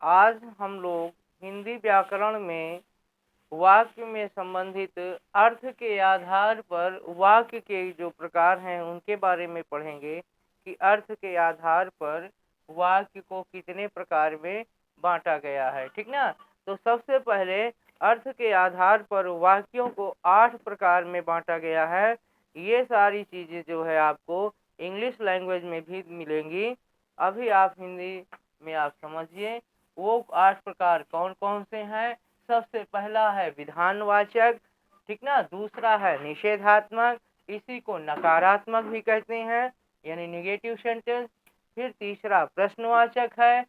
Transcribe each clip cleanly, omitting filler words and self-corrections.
आज हम लोग हिंदी व्याकरण में वाक्य में संबंधित अर्थ के आधार पर वाक्य के जो प्रकार हैं उनके बारे में पढ़ेंगे कि अर्थ के आधार पर वाक्य को कितने प्रकार में बांटा गया है। ठीक ना। तो सबसे पहले अर्थ के आधार पर वाक्यों को 8 प्रकार में बांटा गया है। ये सारी चीजें जो है आपको इंग्लिश लैंग्वेज में भी मिलेंगी। अभी आप हिंदी में आप समझिए वो 8 प्रकार कौन कौन से हैं। सबसे पहला है विधानवाचक, ठीक ना। दूसरा है निषेधात्मक, इसी को नकारात्मक भी कहते हैं यानी निगेटिव सेंटेंस। फिर तीसरा प्रश्नवाचक है,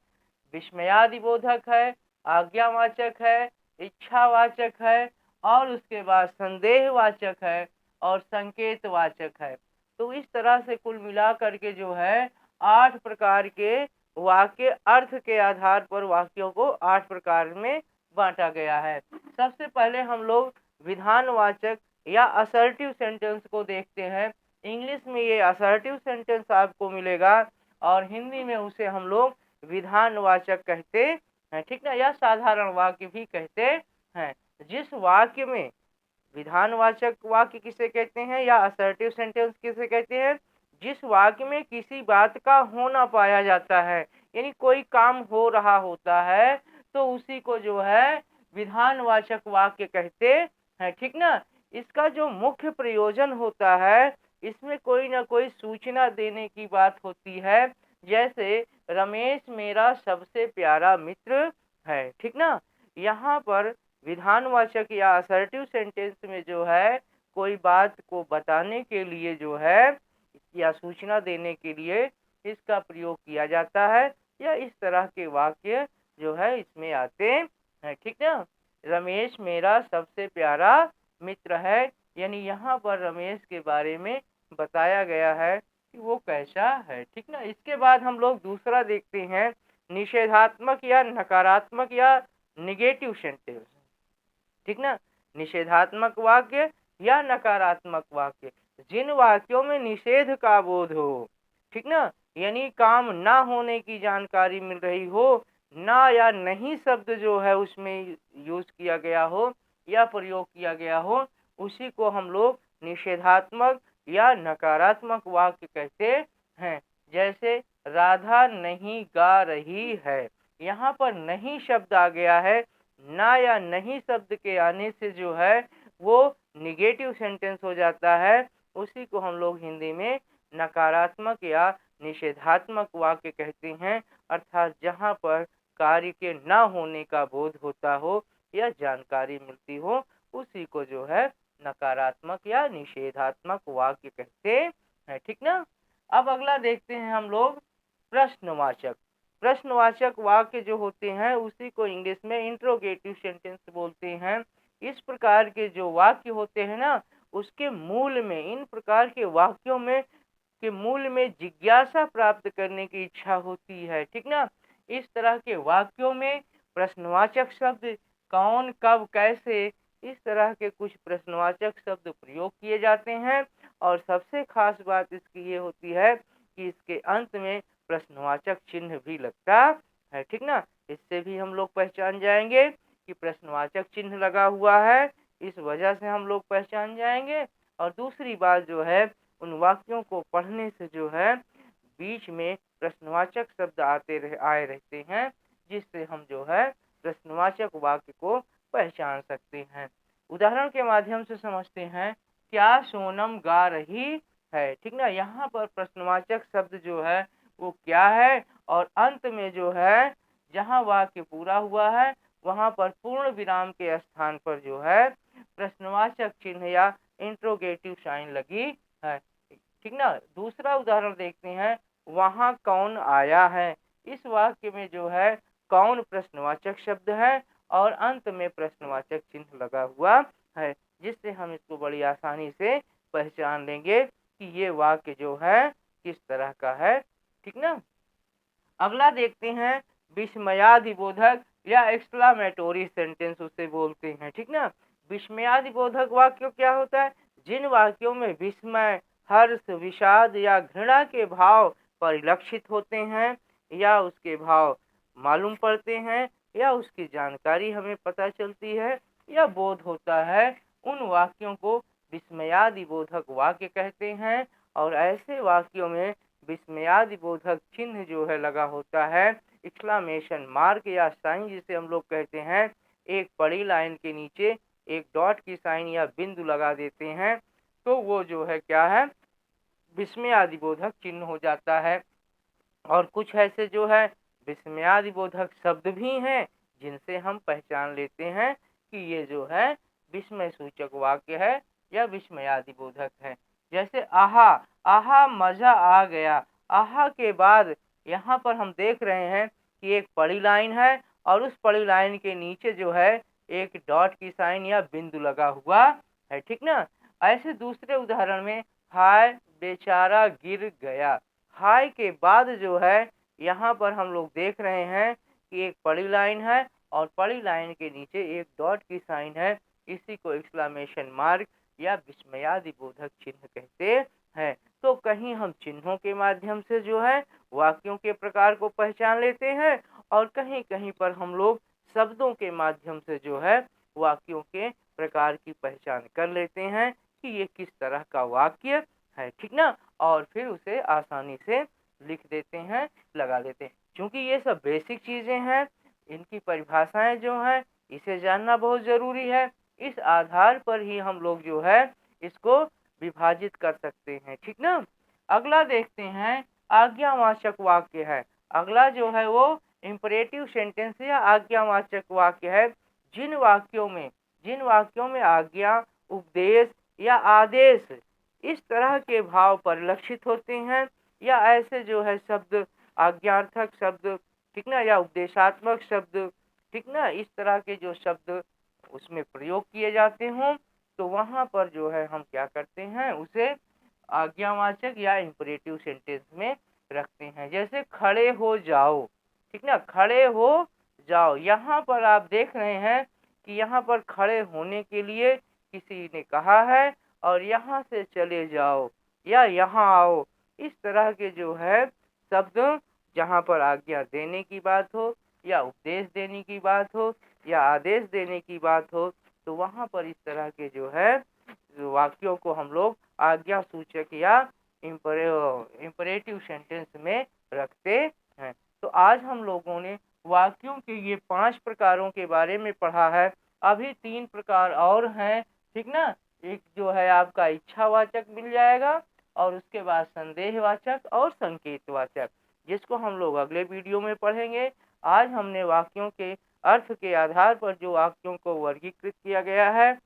विस्मयादिबोधक है, आज्ञावाचक है, इच्छावाचक है और उसके बाद संदेहवाचक है और संकेतवाचक है। तो इस तरह से कुल मिलाकर के जो है 8 प्रकार के वाक्य अर्थ के आधार पर वाक्यों को 8 प्रकार में बांटा गया है। सबसे पहले हम लोग विधानवाचक या असर्टिव सेंटेंस को देखते हैं। इंग्लिश में ये असर्टिव सेंटेंस आपको मिलेगा और हिंदी में उसे हम लोग विधानवाचक कहते हैं, ठीक ना, या साधारण वाक्य भी कहते हैं। जिस वाक्य में विधानवाचक वाक्य किसे कहते हैं या असर्टिव सेंटेंस किसे कहते हैं, जिस वाक्य में किसी बात का होना पाया जाता है, यानी कोई काम हो रहा होता है तो उसी को जो है विधानवाचक वाक्य कहते हैं, ठीक ना। इसका जो मुख्य प्रयोजन होता है, इसमें कोई ना कोई सूचना देने की बात होती है। जैसे रमेश मेरा सबसे प्यारा मित्र है, ठीक ना। यहाँ पर विधानवाचक या असर्टिव सेंटेंस में जो है कोई बात को बताने के लिए जो है या सूचना देने के लिए इसका प्रयोग किया जाता है, या इस तरह के वाक्य जो है इसमें आते हैं, ठीक ना। रमेश मेरा सबसे प्यारा मित्र है, यानी यहाँ पर रमेश के बारे में बताया गया है कि वो कैसा है, ठीक ना। इसके बाद हम लोग दूसरा देखते हैं निषेधात्मक या नकारात्मक या निगेटिव सेंटेंस, ठीक ना। निषेधात्मक वाक्य या नकारात्मक वाक्य, जिन वाक्यों में निषेध का बोध हो, ठीक ना, यानी काम ना होने की जानकारी मिल रही हो, ना या नहीं शब्द जो है उसमें यूज किया गया हो या प्रयोग किया गया हो, उसी को हम लोग निषेधात्मक या नकारात्मक वाक्य कहते हैं। जैसे राधा नहीं गा रही है, यहाँ पर नहीं शब्द आ गया है। ना या नहीं शब्द के आने से जो है वो निगेटिव सेंटेंस हो जाता है, उसी को हम लोग हिंदी में नकारात्मक या निषेधात्मक वाक्य कहते हैं। अर्थात जहाँ पर कार्य के ना होने का बोध होता हो या जानकारी मिलती हो, उसी को जो है नकारात्मक या निषेधात्मक वाक्य कहते हैं, ठीक ना। अब अगला देखते हैं हम लोग प्रश्नवाचक। प्रश्नवाचक वाक्य जो होते हैं उसी को इंग्लिश में इंट्रोगेटिव सेंटेंस बोलते हैं। इस प्रकार के जो वाक्य होते हैं ना, उसके मूल में, इन प्रकार के वाक्यों में के मूल में जिज्ञासा प्राप्त करने की इच्छा होती है, ठीक ना। इस तरह के वाक्यों में प्रश्नवाचक शब्द कौन, कब, कैसे, इस तरह के कुछ प्रश्नवाचक शब्द प्रयोग किए जाते हैं। और सबसे खास बात इसकी ये होती है कि इसके अंत में प्रश्नवाचक चिन्ह भी लगता है, ठीक ना। इससे भी हम लोग पहचान जाएंगे कि प्रश्नवाचक चिन्ह लगा हुआ है, इस वजह से हम लोग पहचान जाएंगे। और दूसरी बात जो है, उन वाक्यों को पढ़ने से जो है बीच में प्रश्नवाचक शब्द आए रहते हैं, जिससे हम जो है प्रश्नवाचक वाक्य को पहचान सकते हैं। उदाहरण के माध्यम से समझते हैं, क्या सोनम गा रही है, ठीक ना। यहाँ पर प्रश्नवाचक शब्द जो है वो क्या है, और अंत में जो है जहाँ वाक्य पूरा हुआ है वहाँ पर पूर्ण विराम के स्थान पर जो है प्रश्नवाचक चिन्ह या इंट्रोगेटिव साइन लगी है, ठीक ना। दूसरा उदाहरण देखते हैं, वहाँ कौन आया है। इस वाक्य में जो है कौन प्रश्नवाचक शब्द है और अंत में प्रश्नवाचक चिन्ह लगा हुआ है, जिससे हम इसको बड़ी आसानी से पहचान लेंगे कि ये वाक्य जो है किस तरह का है, ठीक ना। अगला देखते हैं विस्मयादिबोधक या एक्सक्लामेटोरी सेंटेंस उसे बोलते हैं, ठीक ना। विस्मयादिबोधक वाक्य क्या होता है, जिन वाक्यों में विस्मय, हर्ष, विषाद या घृणा के भाव परिलक्षित होते हैं या उसके भाव मालूम पड़ते हैं या उसकी जानकारी हमें पता चलती है या बोध होता है, उन वाक्यों को विस्मयादि बोधक वाक्य कहते हैं। और ऐसे वाक्यों में विस्मयादि बोधक चिन्ह जो है लगा होता है, एक्सक्लामेशन मार्क या साइन जिसे हम लोग कहते हैं। एक बड़ी लाइन के नीचे एक डॉट की साइन या बिंदु लगा देते हैं तो वो जो है क्या है, विस्मयादि बोधक चिन्ह हो जाता है। और कुछ ऐसे जो है विस्मयादि बोधक शब्द भी हैं जिनसे हम पहचान लेते हैं कि ये जो है विस्मय सूचक वाक्य है या विस्मयादि बोधक है। जैसे आहा, आहा मजा आ गया। आहा के बाद यहाँ पर हम देख रहे हैं कि एक बड़ी लाइन है और उस बड़ी लाइन के नीचे जो है एक डॉट की साइन या बिंदु लगा हुआ है, ठीक ना। ऐसे दूसरे उदाहरण में हाय बेचारा गिर गया। हाय के बाद जो है यहाँ पर हम लोग देख रहे हैं कि एक बड़ी लाइन है और बड़ी लाइन के नीचे एक डॉट की साइन है। इसी को एक्सक्लामेशन मार्क या विस्मयादि बोधक चिन्ह कहते हैं। तो कहीं हम चिन्हों के माध्यम से जो है वाक्यों के प्रकार को पहचान लेते हैं और कहीं कहीं पर हम लोग शब्दों के माध्यम से जो है वाक्यों के प्रकार की पहचान कर लेते हैं कि ये किस तरह का वाक्य है, ठीक ना। और फिर उसे आसानी से लिख देते हैं, लगा देते हैं। क्योंकि ये सब बेसिक चीजें हैं, इनकी परिभाषाएं जो हैं इसे जानना बहुत जरूरी है। इस आधार पर ही हम लोग जो है इसको विभाजित कर सकते हैं, ठीक ना। अगला देखते हैं, आज्ञावाचक वाक्य है। अगला जो है वो इम्परेटिव सेंटेंस या आज्ञावाचक वाक्य है। जिन वाक्यों में आज्ञा, उपदेश या आदेश इस तरह के भाव परिलक्षित होते हैं या ऐसे जो है शब्द आज्ञार्थक शब्द, ठीक ना, या उपदेशात्मक शब्द, ठीक ना, इस तरह के जो शब्द उसमें प्रयोग किए जाते हों तो वहाँ पर जो है हम क्या करते हैं, उसे आज्ञावाचक या इम्परेटिव सेंटेंस में रखते हैं। जैसे खड़े हो जाओ, ठीक ना, खड़े हो जाओ। यहाँ पर आप देख रहे हैं कि यहाँ पर खड़े होने के लिए किसी ने कहा है और यहाँ से चले जाओ या यहाँ आओ, इस तरह के जो है शब्द जहाँ पर आज्ञा देने की बात हो या उपदेश देने की बात हो या आदेश देने की बात हो तो वहाँ पर इस तरह के जो है वाक्यों को हम लोग आज्ञा सूचक या इम्परेटिव सेंटेंस में रखते हैं। तो आज हम लोगों ने वाक्यों के ये 5 प्रकारों के बारे में पढ़ा है। अभी 3 प्रकार और हैं, ठीक ना। एक जो है आपका इच्छावाचक मिल जाएगा और उसके बाद संदेहवाचक और संकेतवाचक, जिसको हम लोग अगले वीडियो में पढ़ेंगे। आज हमने वाक्यों के अर्थ के आधार पर जो वाक्यों को वर्गीकृत किया गया है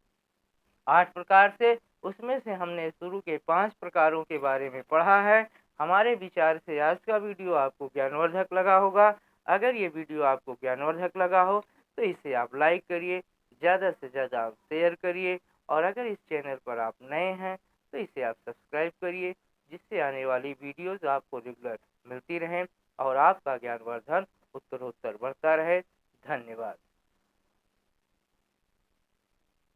8 प्रकार से, उसमें से हमने शुरू के 5 प्रकारों के बारे में पढ़ा है। हमारे विचार से आज का वीडियो आपको ज्ञानवर्धक लगा होगा। अगर ये वीडियो आपको ज्ञानवर्धक लगा हो तो इसे आप लाइक करिए, ज़्यादा से ज़्यादा आप शेयर करिए और अगर इस चैनल पर आप नए हैं तो इसे आप सब्सक्राइब करिए, जिससे आने वाली वीडियोज़ आपको रेगुलर मिलती रहें और आपका ज्ञानवर्धन उत्तरोत्तर बढ़ता रहे। धन्यवाद।